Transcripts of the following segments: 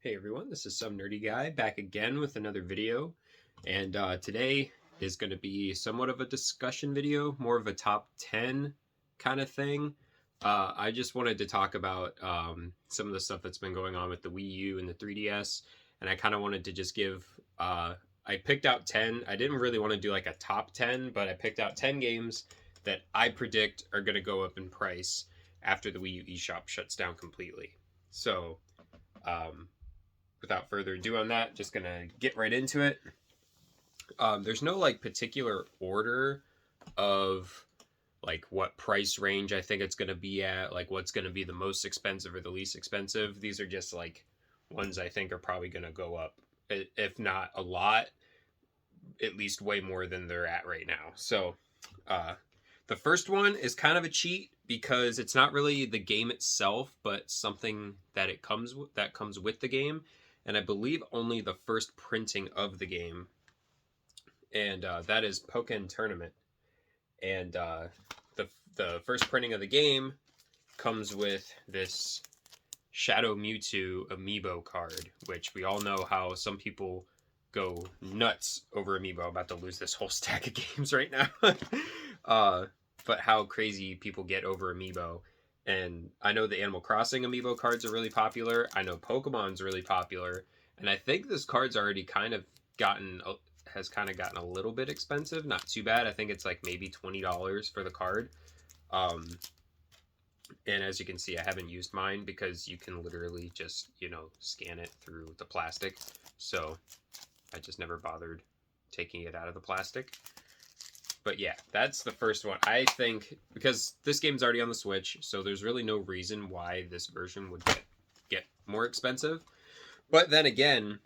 Hey everyone, this is some nerdy guy back again with another video, and today is going to be somewhat of a discussion video, more of a top 10 kind of thing. I just wanted to talk about some of the stuff that's been going on with the Wii U and the 3DS, and I kind of wanted to just give, I picked out 10. I didn't really want to do like a top 10, but I picked out 10 games that I predict are going to go up in price after the Wii U eShop shuts down completely. So, um, without further ado on that, just gonna get right into it. There's no like particular order of like what price range I think it's gonna be at, like what's gonna be the most expensive or the least expensive. These are just like ones I think are probably gonna go up, if not a lot, at least way more than they're at right now. So, the first one is kind of a cheat because it's not really the game itself, but something that comes with the game, and I believe only the first printing of the game, and that is Pokken Tournament. And the first printing of the game comes with this Shadow Mewtwo amiibo card, which we all know how some people go nuts over amiibo. I'm about to lose this whole stack of games right now. But how crazy people get over amiibo. And I know the Animal Crossing amiibo cards are really popular. I know Pokemon's really popular. And I think this card's already has kind of gotten a little bit expensive. Not too bad. I think it's like maybe $20 for the card. And as you can see, I haven't used mine because you can literally just, scan it through the plastic. So I just never bothered taking it out of the plastic. But yeah, that's the first one. I think because this game's already on the Switch, so there's really no reason why this version would get more expensive. But then again,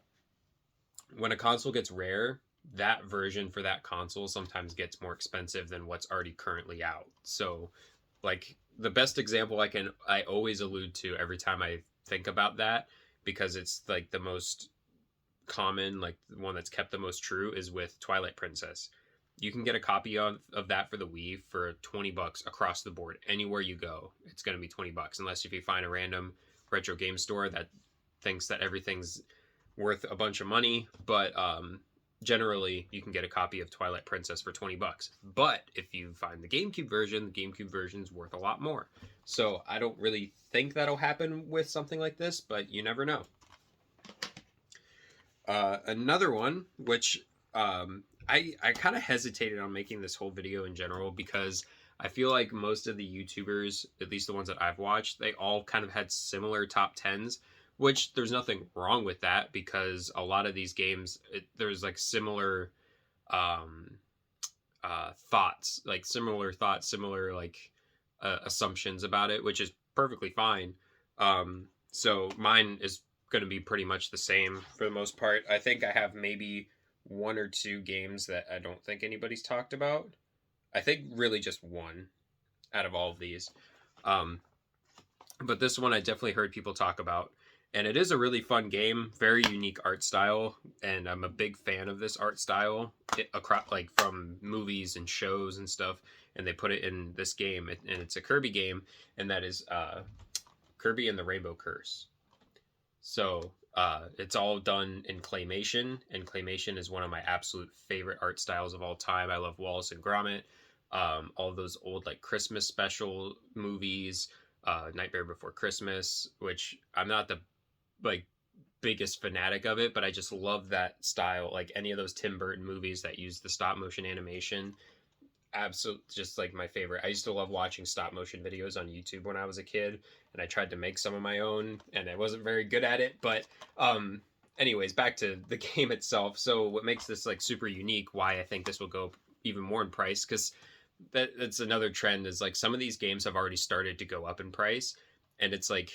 when a console gets rare, that version for that console sometimes gets more expensive than what's already currently out. So, like, the best example I always allude to every time I think about that, because it's like the most common, like the one that's kept the most true, is with Twilight Princess. You can get a copy of that for the Wii for $20 across the board. Anywhere you go, it's going to be $20, unless if you find a random retro game store that thinks that everything's worth a bunch of money. But generally, you can get a copy of Twilight Princess for $20. But if you find the GameCube version's worth a lot more. So I don't really think that'll happen with something like this, but you never know. Another one, which I kind of hesitated on making this whole video in general because I feel like most of the YouTubers, at least the ones that I've watched, they all kind of had similar top 10s, which there's nothing wrong with that because a lot of these games, there's like similar thoughts, similar like assumptions about it, which is perfectly fine. So mine is going to be pretty much the same for the most part. I think I have maybe one or two games that I don't think anybody's talked about. I think really just one out of all of these. But this one I definitely heard people talk about. And it is a really fun game, very unique art style, and I'm a big fan of this art style, like from movies and shows and stuff, and they put it in this game, and it's a Kirby game, and that is Kirby and the Rainbow Curse. So it's all done in claymation, and claymation is one of my absolute favorite art styles of all time. I love Wallace and Gromit, all of those old like Christmas special movies, Nightmare Before Christmas, which I'm not the like biggest fanatic of it, but I just love that style. Like any of those Tim Burton movies that use the stop motion animation, absolutely just like my favorite. I used to love watching stop motion videos on YouTube when I was a kid, and I tried to make some of my own, and I wasn't very good at it. But anyways, back to the game itself. So what makes this like super unique, why I think this will go even more in price, because that's another trend, is like some of these games have already started to go up in price, and it's like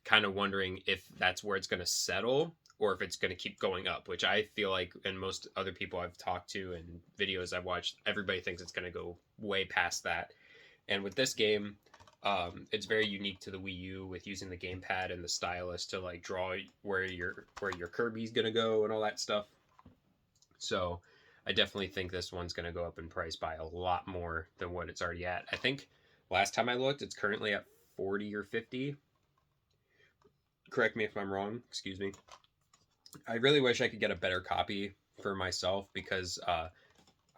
kind of wondering if that's where it's going to settle or if it's going to keep going up, which I feel like, and most other people I've talked to and videos I've watched, everybody thinks it's going to go way past that. And with this game, it's very unique to the Wii U with using the gamepad and the stylus to like draw where your Kirby's going to go and all that stuff. So I definitely think this one's going to go up in price by a lot more than what it's already at. I think last time I looked, it's currently at 40 or 50. Correct me if I'm wrong. Excuse me. I really wish I could get a better copy for myself because I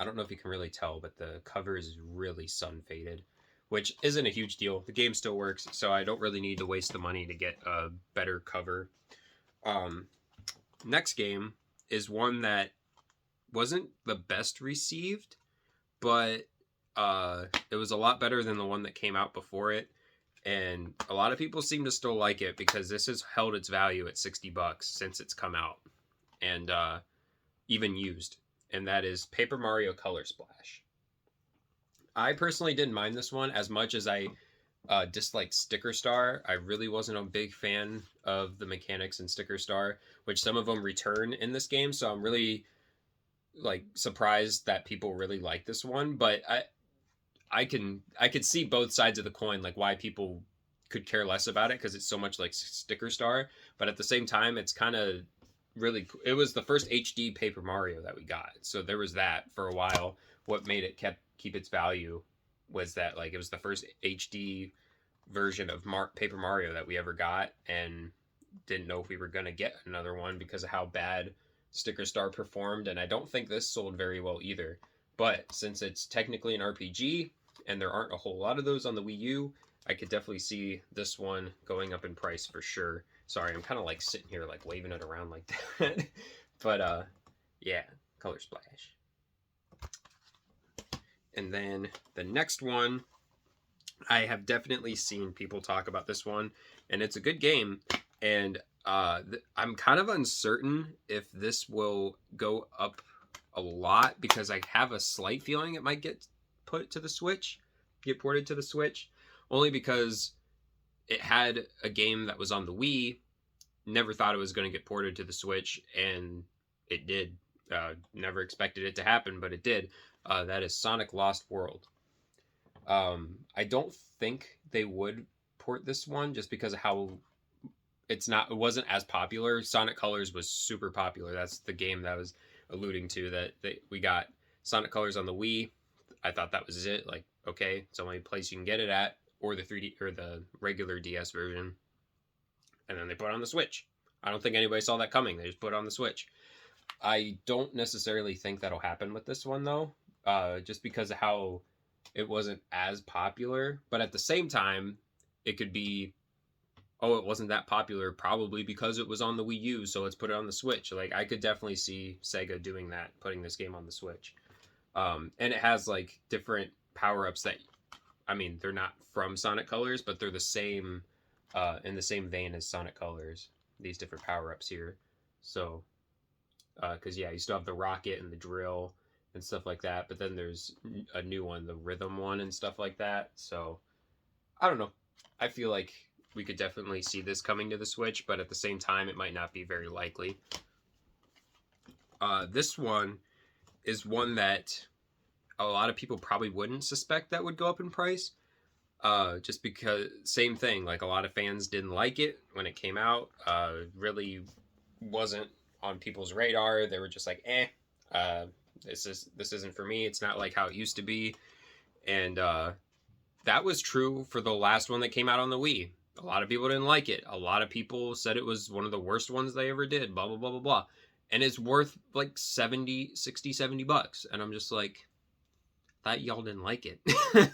don't know if you can really tell, but the cover is really sun faded, which isn't a huge deal. The game still works, so I don't really need to waste the money to get a better cover. Um, Next game is one that wasn't the best received, but it was a lot better than the one that came out before it. And a lot of people seem to still like it because this has held its value at $60 since it's come out and even used. And that is Paper Mario Color Splash. I personally didn't mind this one as much as I disliked Sticker Star. I really wasn't a big fan of the mechanics in Sticker Star, which some of them return in this game. So I'm really like surprised that people really like this one. But I could see both sides of the coin, like why people could care less about it because it's so much like Sticker Star. But at the same time, it's kind of really. It was the first HD Paper Mario that we got, so there was that for a while. What made it keep its value was that like it was the first HD version of Paper Mario that we ever got, and didn't know if we were gonna get another one because of how bad Sticker Star performed. And I don't think this sold very well either. But since it's technically an RPG, and there aren't a whole lot of those on the Wii U, I could definitely see this one going up in price for sure. Sorry, I'm kind of like sitting here like waving it around like that. But yeah, Color Splash. And then the next one, I have definitely seen people talk about this one, and it's a good game. And I'm kind of uncertain if this will go up a lot because I have a slight feeling it might get ported to the Switch, only because it had a game that was on the Wii. Never thought it was going to get ported to the Switch, and it did. Never expected it to happen, but it did. That is Sonic Lost World. I don't think they would port this one just because of how it wasn't as popular. Sonic Colors was super popular. That's the game that I was alluding to, that we got Sonic Colors on the Wii. I thought that was it. Like, okay, it's the only place you can get it at, or the 3D or the regular DS version. And then they put it on the Switch. I don't think anybody saw that coming. They just put it on the Switch. I don't necessarily think that'll happen with this one though, just because of how it wasn't as popular. But at the same time, it could be, oh, it wasn't that popular probably because it was on the Wii U, so let's put it on the Switch. Like, I could definitely see Sega doing that, putting this game on the Switch. And it has like different power-ups that, I mean, they're not from Sonic Colors, but they're the same, in the same vein as Sonic Colors, these different power-ups here. So, because yeah, you still have the rocket and the drill and stuff like that, but then there's a new one, the rhythm one and stuff like that. So, I don't know. I feel like we could definitely see this coming to the Switch, but at the same time, it might not be very likely. This one is one that a lot of people probably wouldn't suspect that would go up in price. Just because, same thing, like a lot of fans didn't like it when it came out. Really wasn't on people's radar. They were just like, this isn't for me. It's not like how it used to be. And that was true for the last one that came out on the Wii. A lot of people didn't like it. A lot of people said it was one of the worst ones they ever did, blah, blah, blah, blah, blah. And it's worth like $70 and I'm just like, thought y'all didn't like it.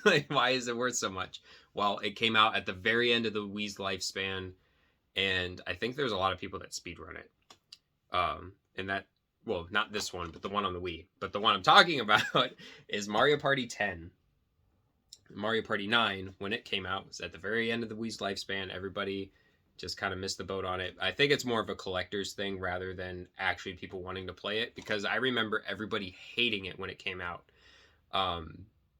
Like, why is it worth so much? Well, it came out at the very end of the Wii's lifespan, and I think there's a lot of people that speedrun it. And that, well, not this one, but the one on the Wii. But the one I'm talking about is Mario Party 10. Mario Party 9, when it came out, was at the very end of the Wii's lifespan. Everybody just kind of missed the boat on it. I think it's more of a collector's thing rather than actually people wanting to play it, because I remember everybody hating it when it came out.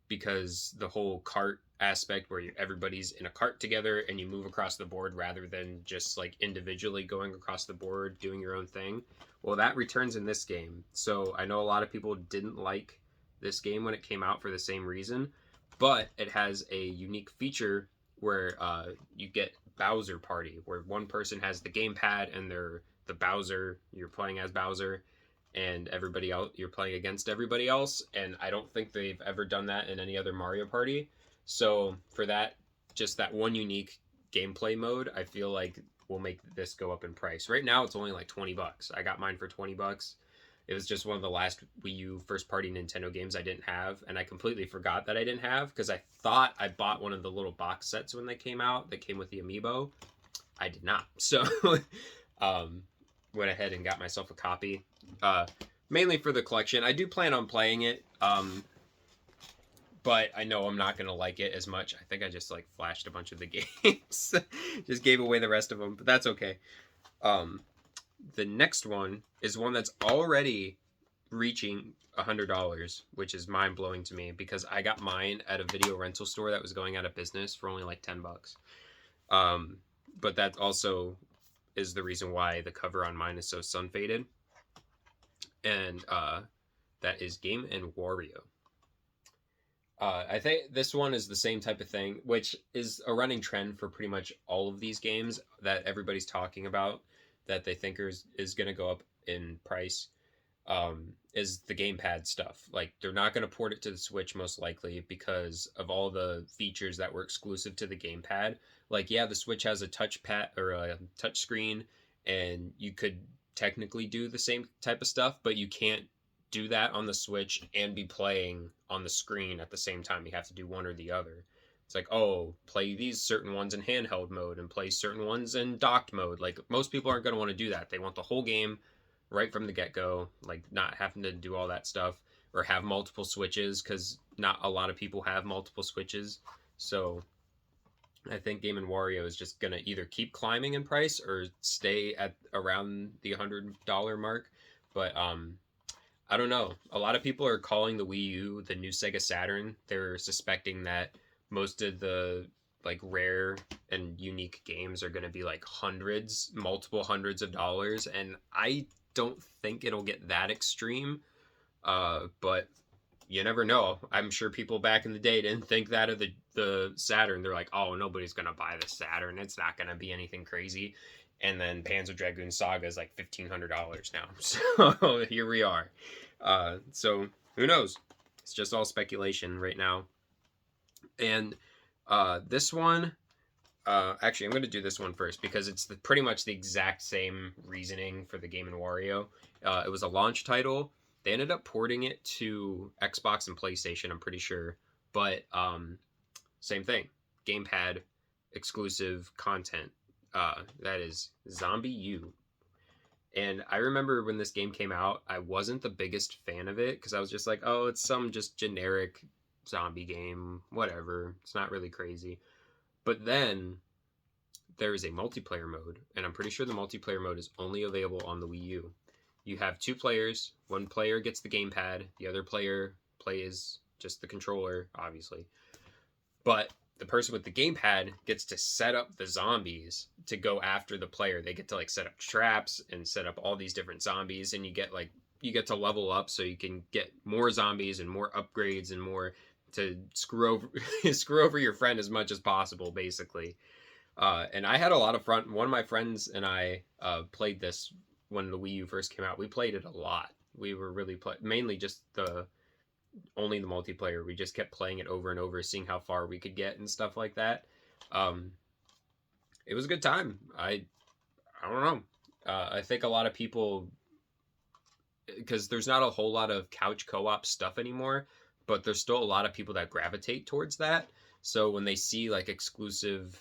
Because the whole cart aspect where everybody's in a cart together and you move across the board rather than just like individually going across the board doing your own thing. Well, that returns in this game. So I know a lot of people didn't like this game when it came out for the same reason, but it has a unique feature where you get Bowser Party, where one person has the gamepad and they're the Bowser, you're playing as Bowser, and everybody else, you're playing against everybody else. And I don't think they've ever done that in any other Mario Party. So for that, just that one unique gameplay mode, I feel like will make this go up in price. Right now, it's only like $20. I got mine for $20. It was just one of the last Wii U first-party Nintendo games I didn't have, and I completely forgot that I didn't have because I thought I bought one of the little box sets when they came out that came with the amiibo. I did not, so went ahead and got myself a copy, mainly for the collection. I do plan on playing it, but I know I'm not going to like it as much. I think I just like flashed a bunch of the games. Just gave away the rest of them, but that's okay. The next one is one that's already reaching $100, which is mind-blowing to me because I got mine at a video rental store that was going out of business for only like $10. But that also is the reason why the cover on mine is so sun-faded. And that is Game & Wario. I think this one is the same type of thing, which is a running trend for pretty much all of these games that everybody's talking about that they think is going to go up in price, is the gamepad stuff. Like, they're not going to port it to the Switch most likely because of all the features that were exclusive to the gamepad. Like, yeah, the Switch has a touchpad or a touch screen, and you could technically do the same type of stuff, but you can't do that on the Switch and be playing on the screen at the same time. You have to do one or the other. It's like, oh, play these certain ones in handheld mode and play certain ones in docked mode. Like, most people aren't going to want to do that. They want the whole game right from the get-go, like not having to do all that stuff or have multiple switches, because not a lot of people have multiple switches. So I think Game & Wario is just going to either keep climbing in price or stay at around the $100 mark. But I don't know. A lot of people are calling the Wii U the new Sega Saturn. They're suspecting that most of the like rare and unique games are going to be like multiple hundreds of dollars, and I don't think it'll get that extreme, but you never know. I'm sure people back in the day didn't think that of the Saturn. They're like, oh, nobody's going to buy the Saturn, it's not going to be anything crazy. And then Panzer Dragoon Saga is like $1,500 now, so here we are. So who knows? It's just all speculation right now. And this one, actually, I'm going to do this one first because it's pretty much the exact same reasoning for the Game & Wario. It was a launch title. They ended up porting it to Xbox and PlayStation, I'm pretty sure. But same thing. Gamepad exclusive content. That is Zombie U. And I remember when this game came out, I wasn't the biggest fan of it because I was just like, oh, it's some just generic zombie game, whatever. It's not really crazy. But then there is a multiplayer mode, and I'm pretty sure the multiplayer mode is only available on the Wii U. You have two players. One player gets the gamepad. The other player plays just the controller, obviously. But the person with the gamepad gets to set up the zombies to go after the player. They get to like set up traps and set up all these different zombies, and you get to level up so you can get more zombies and more upgrades and more to screw over your friend as much as possible, basically. And I had a lot of fun. One of my friends and I played this when the Wii U first came out. We played it a lot. We were really mainly just only the multiplayer. We just kept playing it over and over, seeing how far we could get and stuff like that. It was a good time. I don't know. I think a lot of people, because there's not a whole lot of couch co-op stuff anymore, but there's still a lot of people that gravitate towards that. So when they see like exclusive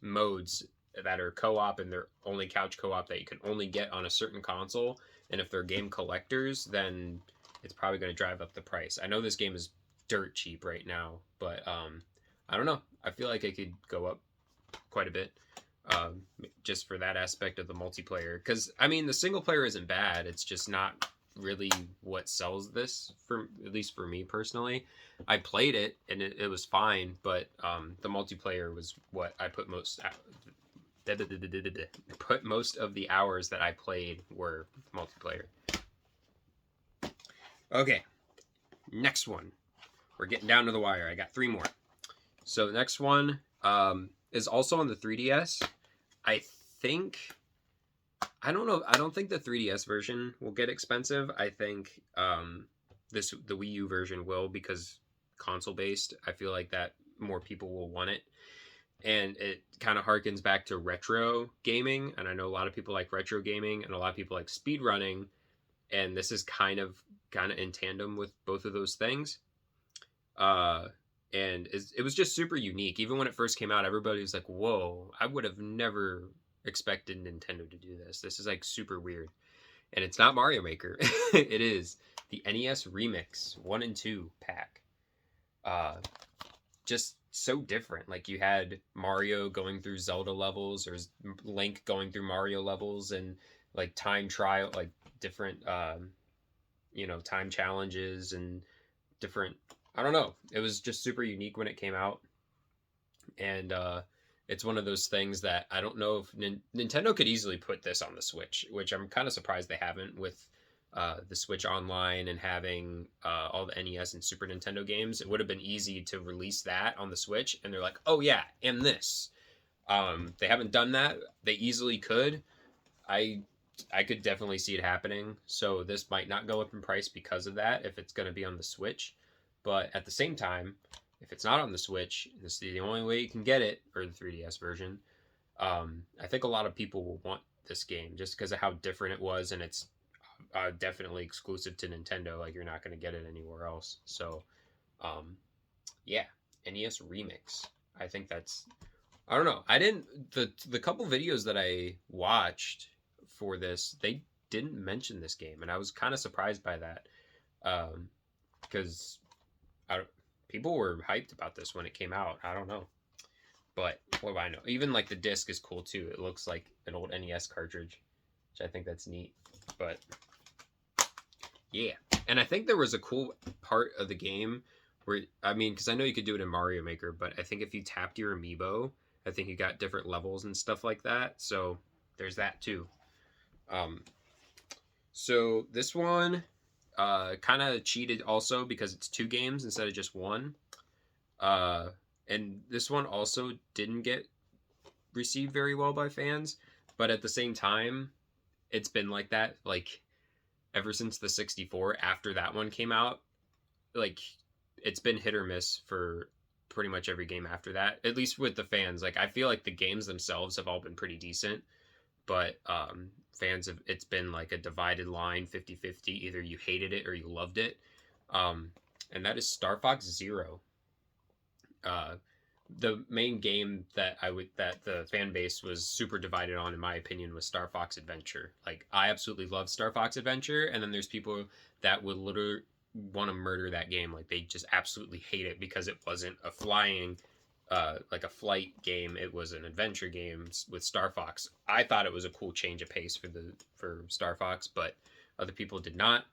modes that are co-op and they're only couch co-op that you can only get on a certain console, and if they're game collectors, then it's probably going to drive up the price. I know this game is dirt cheap right now, but I don't know. I feel like it could go up quite a bit just for that aspect of the multiplayer. Because, I mean, the single player isn't bad. It's just not really what sells this, at least for me personally. I played it, and it was fine, but the multiplayer was what I put most of the hours that I played were multiplayer. Okay, next one. We're getting down to the wire. I got 3 more. So the next one is also on the 3DS. I don't know. I don't think the 3DS version will get expensive. I think the Wii U version will, because console based. I feel like that more people will want it. and it kind of harkens back to retro gaming. And I know a lot of people like retro gaming, and a lot of people like speed running, and this is kind of in tandem with both of those things. Uh, and it was just super unique. Even when it first came out, everybody was like, "Whoa! I would have never expected Nintendo to do this. This is like super weird." And it's not Mario Maker. It is the NES Remix 1 and 2 pack. Uh, just so different. Like you had Mario going through Zelda levels, or Link going through Mario levels, and like time trial, like different, time challenges and different. I don't know. It was just super unique when it came out, and it's one of those things that I don't know if Nintendo could easily put this on the Switch, which I'm kind of surprised they haven't with the Switch Online and having all the NES and Super Nintendo games. It would have been easy to release that on the Switch, and they're like, oh yeah, and this. They haven't done that. They easily could. I could definitely see it happening. So this might not go up in price because of that if it's going to be on the Switch. But at the same time, if it's not on the Switch, this is the only way you can get it, or the 3DS version. I think a lot of people will want this game just because of how different it was, and it's definitely exclusive to Nintendo. Like you're not going to get it anywhere else. So, yeah, NES Remix. I think that's. I don't know. I didn't the couple videos that I watched for this, they didn't mention this game, and I was kind of surprised by that, because people were hyped about this when it came out. I don't know, but what do I know? Even like the disc is cool too. It looks like an old NES cartridge, which I think that's neat. But yeah, and I think there was a cool part of the game where, I mean, because I know you could do it in Mario Maker, but I think if you tapped your amiibo, I think you got different levels and stuff like that. So there's that too. So this one kind of cheated also because it's 2 games instead of just 1. And this one also didn't get received very well by fans, but at the same time, it's been like that like ever since the 64. After that one came out, like it's been hit or miss for pretty much every game after that, at least with the fans. Like I feel like the games themselves have all been pretty decent, but fans have, it's been like a divided line, 50-50. Either you hated it or you loved it. And that is Star Fox Zero. The main game that the fan base was super divided on, in my opinion, was Star Fox Adventure. Like I absolutely love Star Fox Adventure, and then there's people that would literally want to murder that game. Like they just absolutely hate it because it wasn't a flying like a flight game. It was an adventure game with Star Fox. I thought it was a cool change of pace for Star Fox, but other people did not.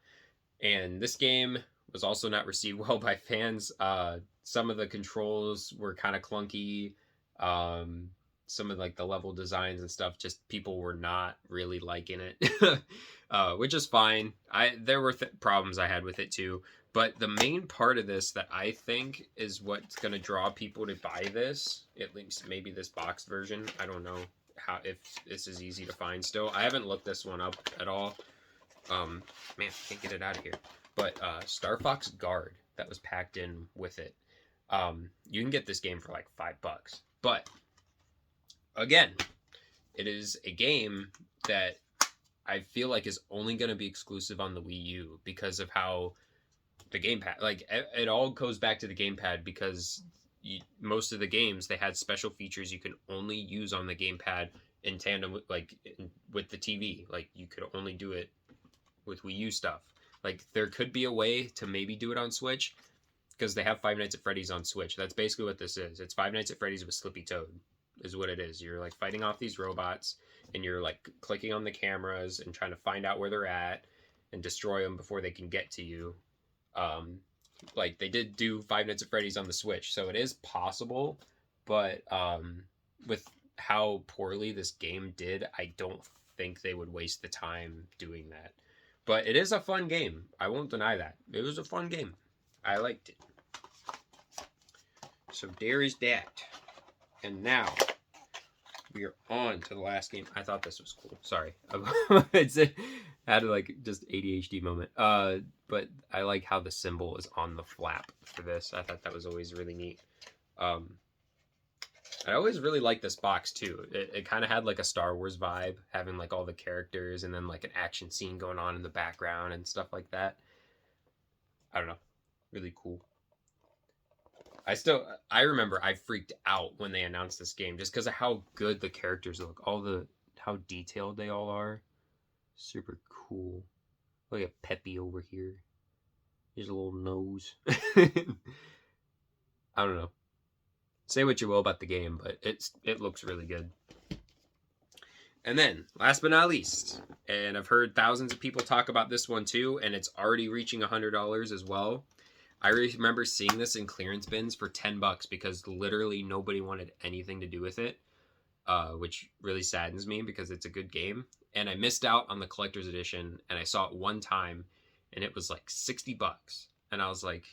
And this game was also not received well by fans. Some of the controls were kind of clunky. Some of like the level designs and stuff, just people were not really liking it, which is fine. There were problems I had with it too. But the main part of this that I think is what's going to draw people to buy this, at least maybe this box version. I don't know if this is easy to find still. I haven't looked this one up at all. Man, I can't get it out of here. But Star Fox Guard that was packed in with it. You can get this game for like $5. But again, it is a game that I feel like is only going to be exclusive on the Wii U because of how the gamepad, like it all goes back to the gamepad, because most of the games, they had special features you can only use on the gamepad in tandem with with the TV. Like you could only do it with Wii U stuff. Like there could be a way to maybe do it on Switch, because they have Five Nights at Freddy's on Switch. That's basically what this is. It's Five Nights at Freddy's with Slippy Toad is what it is. You're like fighting off these robots, and you're like clicking on the cameras and trying to find out where they're at and destroy them before they can get to you. Like they did do Five Nights at Freddy's on the Switch, so it is possible, but with how poorly this game did, I don't think they would waste the time doing that. But it is a fun game. I won't deny that. It was a fun game. I liked it. So there is that. And now we are on to the last game. I thought this was cool. Sorry. It's had like just ADHD moment. But I like how the symbol is on the flap for this. I thought that was always really neat. I always really liked this box too. It kind of had like a Star Wars vibe, having like all the characters and then like an action scene going on in the background and stuff like that. I don't know, really cool. I remember I freaked out when they announced this game just because of how good the characters look, how detailed they all are. Super cool. Look at Peppy over here. His little nose. I don't know. Say what you will about the game, but it looks really good. And then, last but not least, and I've heard thousands of people talk about this one too, and it's already reaching $100 as well. I remember seeing this in clearance bins for $10 because literally nobody wanted anything to do with it, which really saddens me because it's a good game. And I missed out on the collector's edition, and I saw it one time, and it was like $60, and I was like,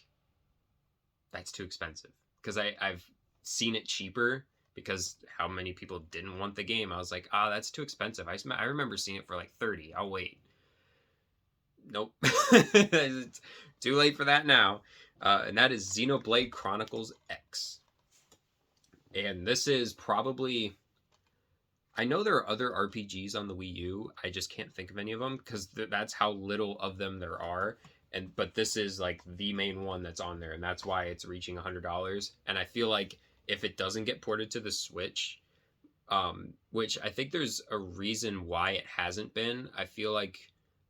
that's too expensive because I've seen it cheaper because how many people didn't want the game. I was like, that's too expensive. I remember seeing it for like 30. I'll wait. Nope. It's too late for that now. And that is Xenoblade Chronicles X. And this is probably... I know there are other RPGs on the Wii U. I just can't think of any of them because that's how little of them there are. But this is like the main one that's on there, and that's why it's reaching $100. And I feel like if it doesn't get ported to the Switch, which I think there's a reason why it hasn't been. I feel like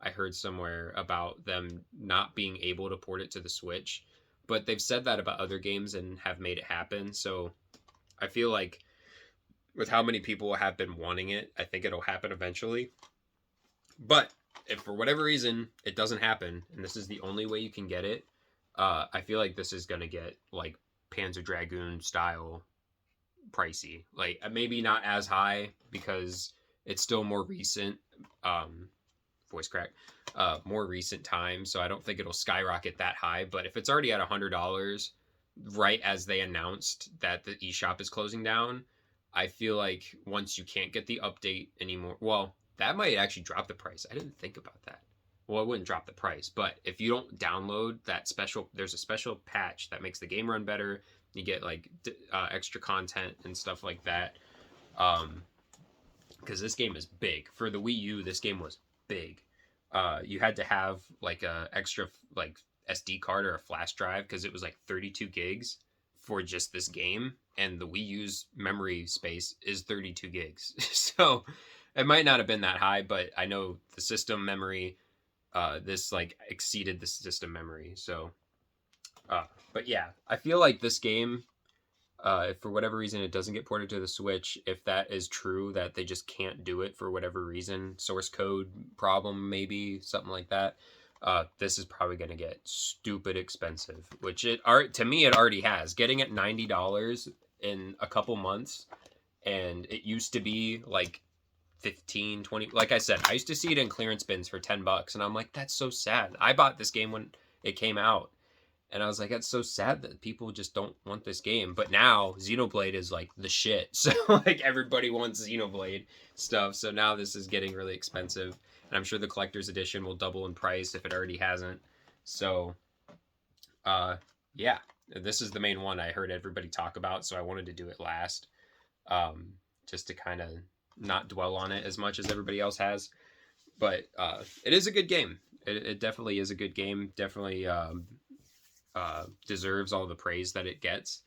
I heard somewhere about them not being able to port it to the Switch, but they've said that about other games and have made it happen. So I feel like with how many people have been wanting it, I think it'll happen eventually. But if for whatever reason it doesn't happen, and this is the only way you can get it, I feel like this is going to get like Panzer Dragoon style pricey. Like maybe not as high because it's still more recent. Voice crack. More recent time, so I don't think it'll skyrocket that high. But if it's already at $100, right as they announced that the eShop is closing down, I feel like once you can't get the update anymore, well, that might actually drop the price. I didn't think about that. Well, it wouldn't drop the price, but if you don't download that special, there's a special patch that makes the game run better. You get like extra content and stuff like that. Because this game is big. For the Wii U, this game was big. You had to have like a extra like SD card or a flash drive because it was like 32 gigs for just this game, and the Wii U's memory space is 32 gigs. So it might not have been that high, but I know the system memory, this like exceeded the system memory. So, but yeah, I feel like this game, if for whatever reason it doesn't get ported to the Switch, if that is true, that they just can't do it for whatever reason, source code problem, maybe something like that, this is probably going to get stupid expensive, which to me it already has. Getting it $90 in a couple months, and it used to be like 15, 20. Like I said, I used to see it in clearance bins for $10, and I'm like, that's so sad. I bought this game when it came out, and I was like, that's so sad that people just don't want this game. But now Xenoblade is like the shit. So like everybody wants Xenoblade stuff. So now this is getting really expensive. And I'm sure the collector's edition will double in price if it already hasn't. So, yeah, this is the main one I heard everybody talk about. So I wanted to do it last, just to kind of not dwell on it as much as everybody else has. But it is a good game. It definitely is a good game. Definitely deserves all the praise that it gets.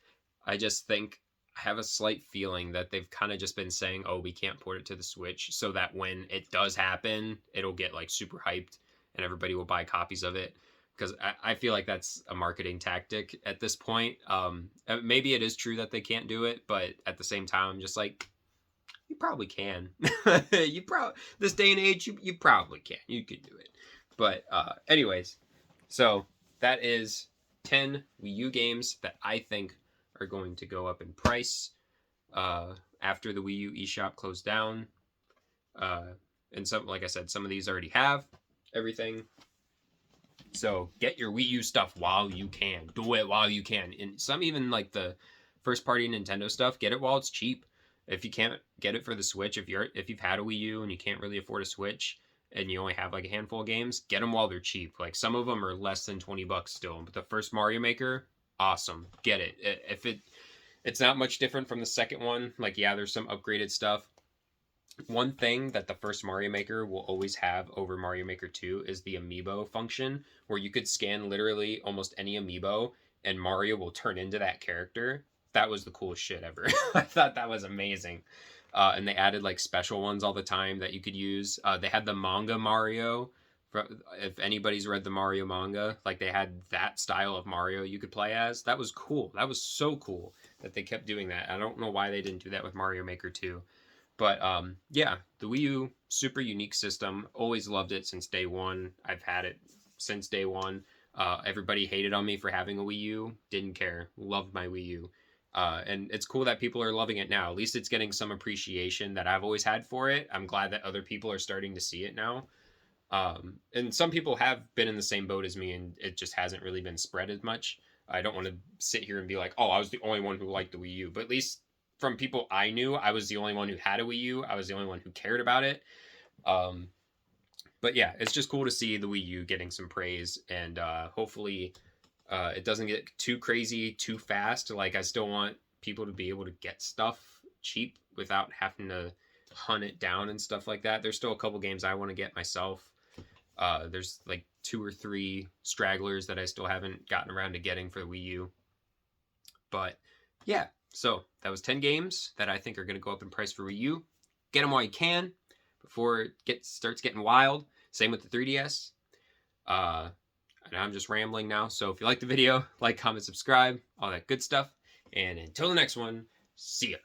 I just think I have a slight feeling that they've kind of just been saying, oh, we can't port it to the Switch, so that when it does happen, it'll get like super hyped and everybody will buy copies of it. Because I feel like that's a marketing tactic at this point. Maybe it is true that they can't do it, but at the same time, I'm just like, you probably can. This day and age, you probably can. You could do it. But anyways, so that is 10 Wii U games that I think are going to go up in price after the Wii U eShop closed down. And some, like I said, some of these already have everything. So get your Wii U stuff while you can. Do it while you can. And some even like the first party Nintendo stuff, get it while it's cheap. If you can't get it for the Switch, if you've had a Wii U and you can't really afford a Switch and you only have like a handful of games, get them while they're cheap. Like some of them are less than $20 still. But the first Mario Maker, awesome. Get it. It's not much different from the second one. Like, yeah, there's some upgraded stuff. One thing that the first Mario Maker will always have over Mario Maker 2 is the amiibo function, where you could scan literally almost any amiibo and Mario will turn into that character. That was the coolest shit ever. I thought that was amazing. And they added like special ones all the time that you could use. They had the manga Mario. If anybody's read the Mario manga, like they had that style of Mario you could play as. That was cool. That was so cool that they kept doing that. I don't know why they didn't do that with Mario Maker 2. But yeah, the Wii U, super unique system. Always loved it since day one. I've had it since day one. Everybody hated on me for having a Wii U. Didn't care. Loved my Wii U. And it's cool that people are loving it now. At least it's getting some appreciation that I've always had for it. I'm glad that other people are starting to see it now. And some people have been in the same boat as me, and it just hasn't really been spread as much. I don't want to sit here and be like, oh, I was the only one who liked the Wii U. But at least from people I knew, I was the only one who had a Wii U. I was the only one who cared about it. But yeah, it's just cool to see the Wii U getting some praise, and hopefully it doesn't get too crazy too fast. Like, I still want people to be able to get stuff cheap without having to hunt it down and stuff like that. There's still a couple games I want to get myself. There's like 2 or 3 stragglers that I still haven't gotten around to getting for the Wii U. But yeah, so that was 10 games that I think are going to go up in price for Wii U. Get them while you can before it starts getting wild. Same with the 3DS. And I'm just rambling now. So if you like the video, like, comment, subscribe, all that good stuff. And until the next one, see ya.